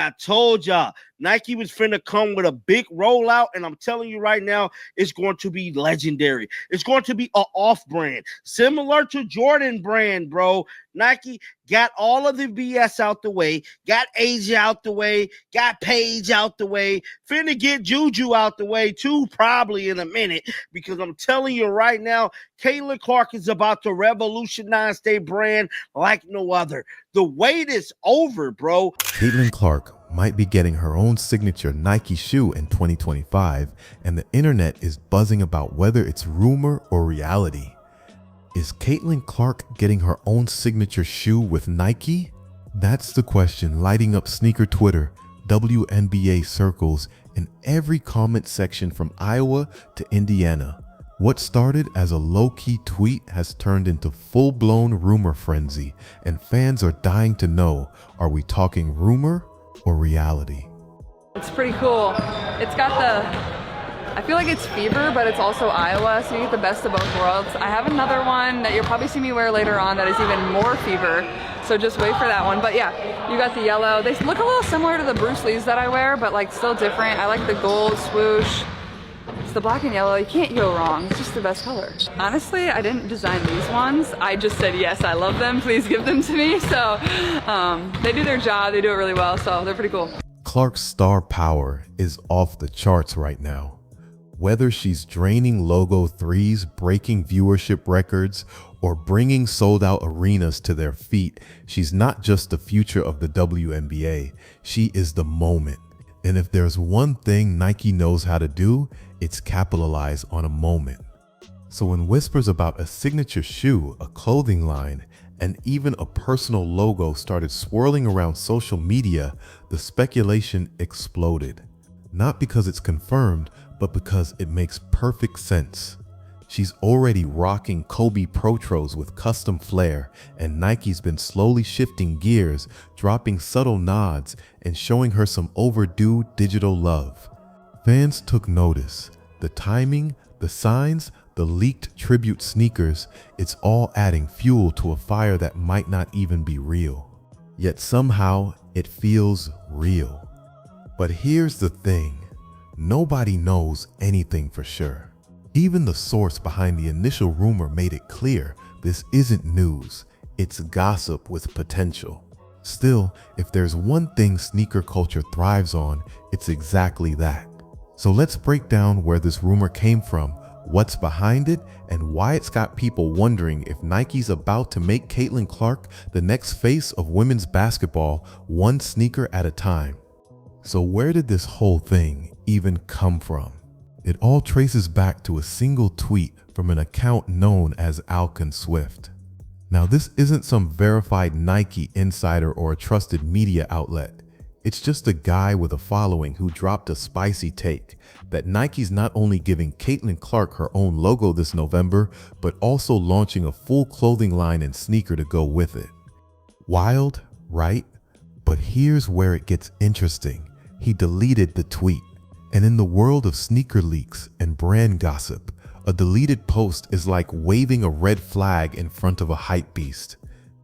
I told y'all Nike was finna come with a big rollout, and I'm telling you right now, it's going to be legendary. It's going to be an off-brand, similar to Jordan brand, bro. Nike got all of the BS out the way, got Asia out the way, got Paige out the way, finna get Juju out the way too, probably in a minute, because I'm telling you right now, Caitlin Clark is about to revolutionize their brand like no other. The wait is over, bro. Caitlin Clark might be getting her own signature Nike shoe in 2025, and the internet is buzzing about whether it's rumor or reality. Is Caitlin Clark getting her own signature shoe with Nike? That's the question lighting up sneaker Twitter, WNBA circles, and every comment section from Iowa to Indiana. What started as a low-key tweet has turned into full-blown rumor frenzy, and fans are dying to know, are we talking rumor or reality? It's pretty cool. It's got I feel like it's fever, but it's also Iowa, so you get the best of both worlds. I have another one that you'll probably see me wear later on that is even more fever, so just wait for that one. But yeah, you got the yellow. They look a little similar to the Bruce Lees that I wear, but like still different. I like the gold swoosh. It's the black and yellow. You can't go wrong. It's just the best color. Honestly, I didn't design these ones. I just said, yes, I love them. Please give them to me. So they do their job. They do it really well. So they're pretty cool. Clark's star power is off the charts right now. Whether she's draining logo threes, breaking viewership records, or bringing sold-out arenas to their feet, she's not just the future of the WNBA. She is the moment. And if there's one thing Nike knows how to do, it's capitalize on a moment. So when whispers about a signature shoe, a clothing line, and even a personal logo started swirling around social media, the speculation exploded. Not because it's confirmed, but because it makes perfect sense. She's already rocking Kobe Protros with custom flair, and Nike's been slowly shifting gears, dropping subtle nods, and showing her some overdue digital love. Fans took notice. The timing, the signs, the leaked tribute sneakers, it's all adding fuel to a fire that might not even be real. Yet somehow, it feels real. But here's the thing. Nobody knows anything for sure. Even the source behind the initial rumor made it clear this isn't news, it's gossip with potential. Still, if there's one thing sneaker culture thrives on, it's exactly that. So let's break down where this rumor came from, what's behind it, and why it's got people wondering if Nike's about to make Caitlin Clark the next face of women's basketball, one sneaker at a time. So where did this whole thing even come from? It all traces back to a single tweet from an account known as Alcon Swift. Now this isn't some verified Nike insider or a trusted media outlet. It's just a guy with a following who dropped a spicy take that Nike's not only giving Caitlin Clark her own logo this November, but also launching a full clothing line and sneaker to go with it. Wild, right? But here's where it gets interesting. He deleted the tweet. And in the world of sneaker leaks and brand gossip, a deleted post is like waving a red flag in front of a hype beast.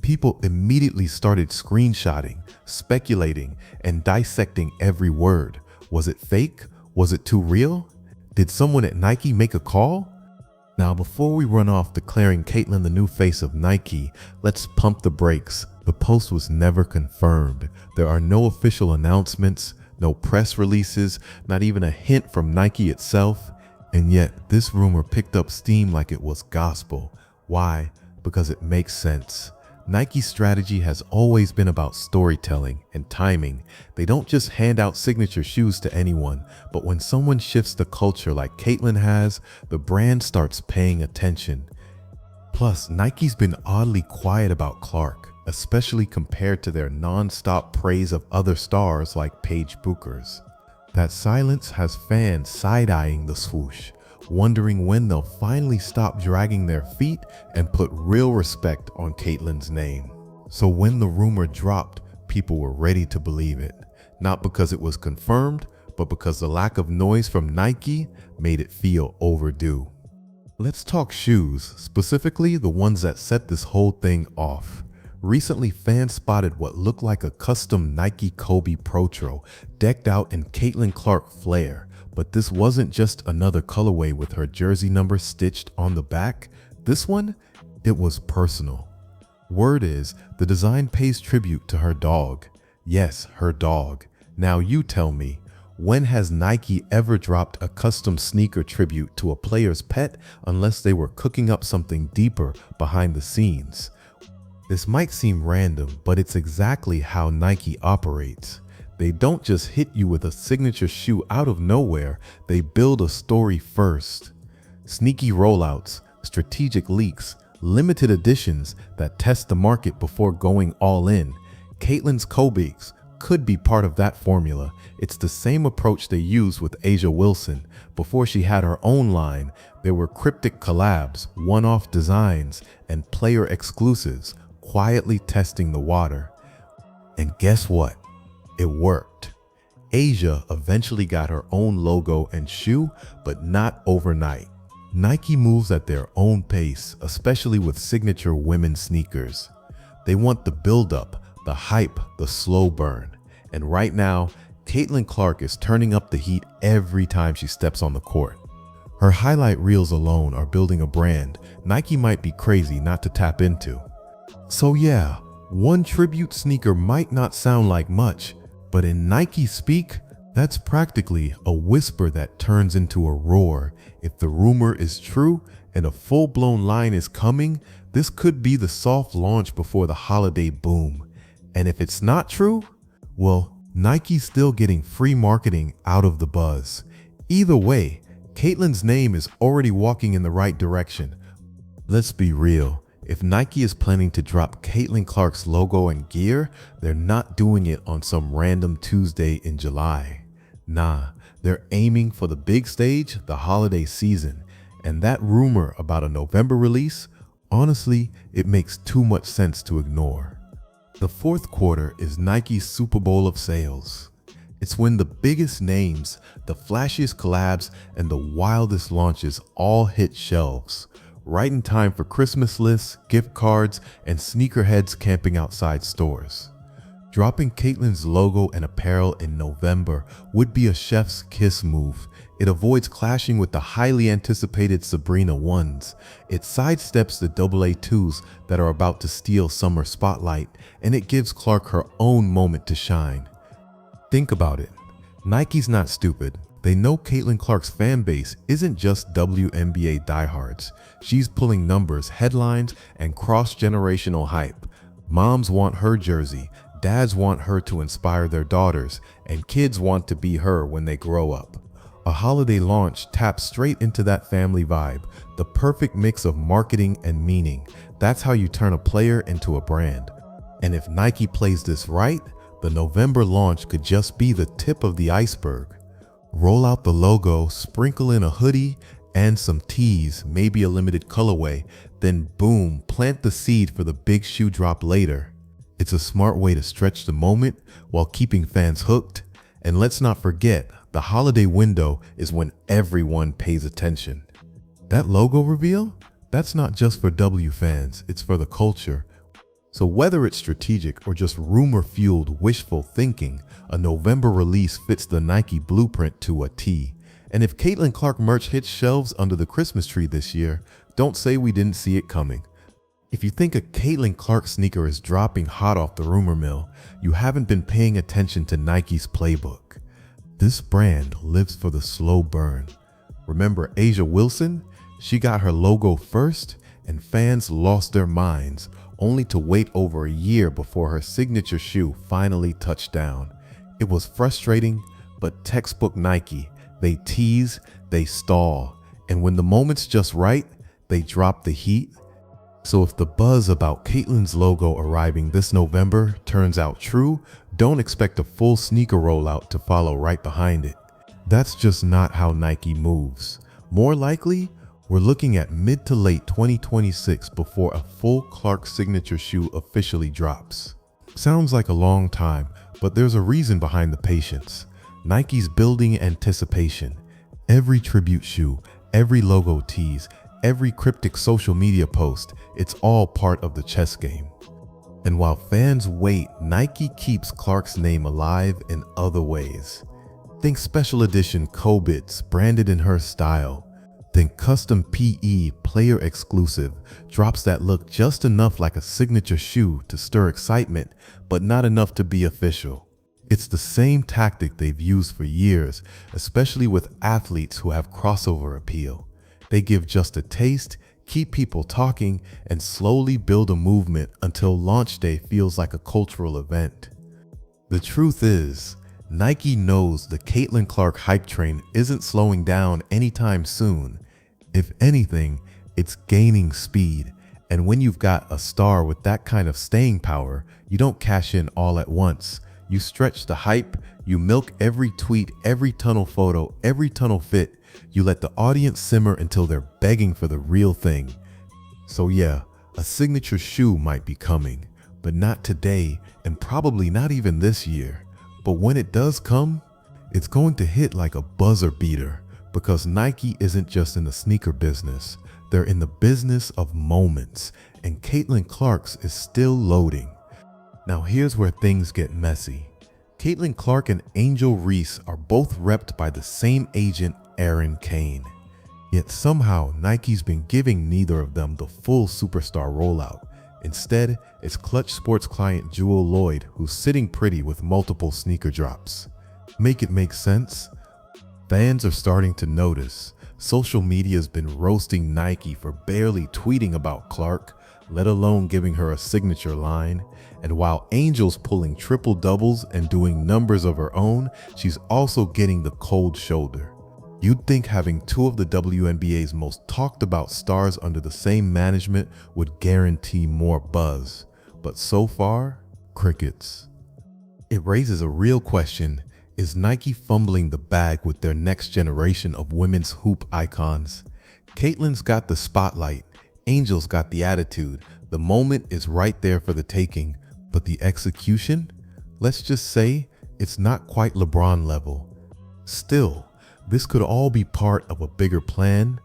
People immediately started screenshotting, speculating, and dissecting every word. Was it fake? Was it too real? Did someone at Nike make a call? Now, before we run off declaring Caitlin the new face of Nike, let's pump the brakes. The post was never confirmed. There are no official announcements, no press releases, not even a hint from Nike itself. And yet, this rumor picked up steam like it was gospel. Why? Because it makes sense. Nike's strategy has always been about storytelling and timing. They don't just hand out signature shoes to anyone, but when someone shifts the culture like Caitlin has, the brand starts paying attention. Plus, Nike's been oddly quiet about Clark, especially compared to their non-stop praise of other stars like Paige Buchers. That silence has fans side-eyeing the swoosh, wondering when they'll finally stop dragging their feet and put real respect on Caitlin's name. So when the rumor dropped, people were ready to believe it, not because it was confirmed, but because the lack of noise from Nike made it feel overdue. Let's talk shoes, specifically the ones that set this whole thing off. recently fans spotted what looked like a custom Nike Kobe Protro decked out in Caitlin Clark flair. But this wasn't just another colorway with her jersey number stitched on the back. This one, it was personal. Word is, the design pays tribute to her dog. Yes, her dog. Now you tell me, when has Nike ever dropped a custom sneaker tribute to a player's pet unless they were cooking up something deeper behind the scenes? This might seem random, but it's exactly how Nike operates. They don't just hit you with a signature shoe out of nowhere, they build a story first. Sneaky rollouts, strategic leaks, limited editions that test the market before going all in. Caitlin's Kobe's could be part of that formula. It's the same approach they used with A'ja Wilson. Before she had her own line, there were cryptic collabs, one-off designs, and player exclusives, quietly testing the water. And guess what? It worked. A'ja eventually got her own logo and shoe, but not overnight. Nike moves at their own pace, especially with signature women's sneakers. They want the build-up, the hype, the slow burn. And right now, Caitlin Clark is turning up the heat every time she steps on the court. Her highlight reels alone are building a brand Nike might be crazy not to tap into. So yeah, one tribute sneaker might not sound like much, but in Nike speak, that's practically a whisper that turns into a roar. If the rumor is true and a full-blown line is coming, this could be the soft launch before the holiday boom. And if it's not true, well, Nike's still getting free marketing out of the buzz. Either way, Caitlin's name is already walking in the right direction. Let's be real. If Nike is planning to drop Caitlin Clark's logo and gear, they're not doing it on some random Tuesday in July. Nah, they're aiming for the big stage, the holiday season. And that rumor about a November release, honestly, it makes too much sense to ignore. The fourth quarter is Nike's Super Bowl of sales. It's when the biggest names, the flashiest collabs, and the wildest launches all hit shelves. Right in time for Christmas lists, gift cards, and sneakerheads camping outside stores. Dropping Caitlin's logo and apparel in November would be a chef's kiss move. It avoids clashing with the highly anticipated Sabrina 1s. It sidesteps the AA2s that are about to steal summer spotlight, and it gives Clark her own moment to shine. Think about it. Nike's not stupid. They know Caitlin Clark's fan base isn't just WNBA diehards. She's pulling numbers, headlines, and cross-generational hype. Moms want her jersey, dads want her to inspire their daughters, and kids want to be her when they grow up. A holiday launch taps straight into that family vibe, the perfect mix of marketing and meaning. That's how you turn a player into a brand. And if Nike plays this right, the November launch could just be the tip of the iceberg. Roll out the logo, sprinkle in a hoodie and some tees, maybe a limited colorway, then boom, plant the seed for the big shoe drop later. It's a smart way to stretch the moment while keeping fans hooked. And let's not forget, the holiday window is when everyone pays attention. That logo reveal? That's not just for W fans, it's for the culture. So whether it's strategic or just rumor-fueled wishful thinking, a November release fits the Nike blueprint to a T. And if Caitlin Clark merch hits shelves under the Christmas tree this year, don't say we didn't see it coming. If you think a Caitlin Clark sneaker is dropping hot off the rumor mill, you haven't been paying attention to Nike's playbook. This brand lives for the slow burn. Remember A'ja Wilson? She got her logo first, and fans lost their minds, only to wait over a year before her signature shoe finally touched down. It was frustrating, but textbook Nike. They tease, they stall, and when the moment's just right, they drop the heat. So if the buzz about Caitlin's logo arriving this November turns out true, don't expect a full sneaker rollout to follow right behind it. That's just not how Nike moves. More likely, we're looking at mid to late 2026 before a full Clark signature shoe officially drops. Sounds like a long time, but there's a reason behind the patience. Nike's building anticipation. Every tribute shoe, every logo tease, every cryptic social media post, it's all part of the chess game. And while fans wait, Nike keeps Clark's name alive in other ways. Think special edition Kobits branded in her style. Think custom PE player exclusive drops that look just enough like a signature shoe to stir excitement, but not enough to be official. It's the same tactic they've used for years, especially with athletes who have crossover appeal. They give just a taste, keep people talking, and slowly build a movement until launch day feels like a cultural event. The truth is, Nike knows the Caitlin Clark hype train isn't slowing down anytime soon. If anything, it's gaining speed. And when you've got a star with that kind of staying power, you don't cash in all at once. You stretch the hype, you milk every tweet, every tunnel photo, every tunnel fit. You let the audience simmer until they're begging for the real thing. So yeah, a signature shoe might be coming, but not today and probably not even this year. But when it does come, it's going to hit like a buzzer beater, because Nike isn't just in the sneaker business. They're in the business of moments, and Caitlin Clark's is still loading. Now here's where things get messy. Caitlin Clark and Angel Reese are both repped by the same agent, Aaron Kane. Yet somehow Nike's been giving neither of them the full superstar rollout. Instead, it's Clutch Sports client Jewel Lloyd who's sitting pretty with multiple sneaker drops. Make it make sense? Fans are starting to notice. Social media's been roasting Nike for barely tweeting about Clark, let alone giving her a signature line. And while Angel's pulling triple doubles and doing numbers of her own, she's also getting the cold shoulder. You'd think having two of the WNBA's most talked about stars under the same management would guarantee more buzz, but so far, crickets. It raises a real question: is Nike fumbling the bag with their next generation of women's hoop icons? Caitlin's got the spotlight, Angel's got the attitude, the moment is right there for the taking, but the execution? Let's just say it's not quite LeBron level. Still, this could all be part of a bigger plan.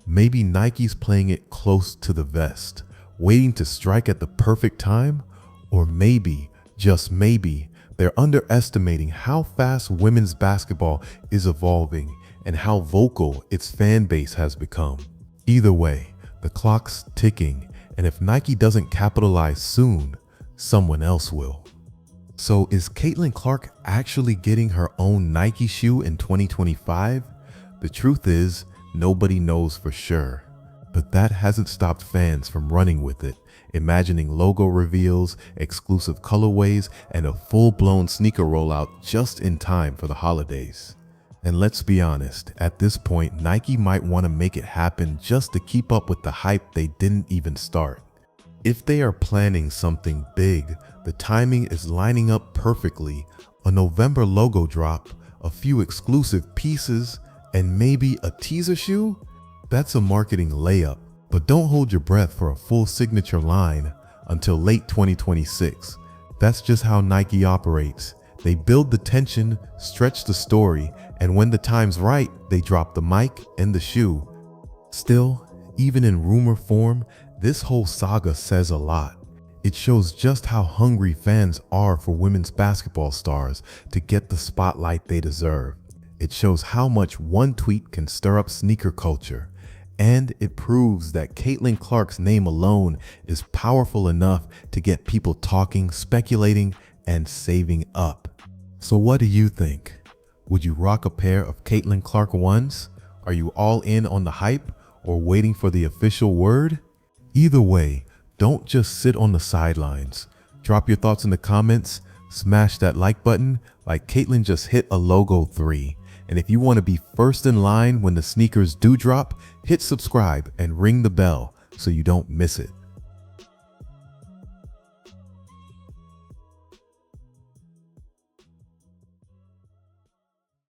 Maybe Nike's playing it close to the vest, waiting to strike at the perfect time, or maybe, just maybe, they're underestimating how fast women's basketball is evolving and how vocal its fan base has become. Either way, the clock's ticking, and if Nike doesn't capitalize soon, someone else will. So is Caitlin Clark actually getting her own Nike shoe in 2025? The truth is, nobody knows for sure. But that hasn't stopped fans from running with it, imagining logo reveals, exclusive colorways, and a full-blown sneaker rollout just in time for the holidays. And let's be honest, at this point, Nike might want to make it happen just to keep up with the hype they didn't even start. If they are planning something big, the timing is lining up perfectly. A November logo drop, a few exclusive pieces, and maybe a teaser shoe? That's a marketing layup, but don't hold your breath for a full signature line until late 2026. That's just how Nike operates. They build the tension, stretch the story, and when the time's right, they drop the mic and the shoe. Still, even in rumor form, this whole saga says a lot. It shows just how hungry fans are for women's basketball stars to get the spotlight they deserve. It shows how much one tweet can stir up sneaker culture. And it proves that Caitlin Clark's name alone is powerful enough to get people talking, speculating, and saving up. So what do you think? Would you rock a pair of Caitlin Clark 1s? Are you all in on the hype or waiting for the official word? Either way, don't just sit on the sidelines. Drop your thoughts in the comments, smash that like button like Caitlin just hit a logo 3. And if you want to be first in line when the sneakers do drop, hit subscribe and ring the bell so you don't miss it.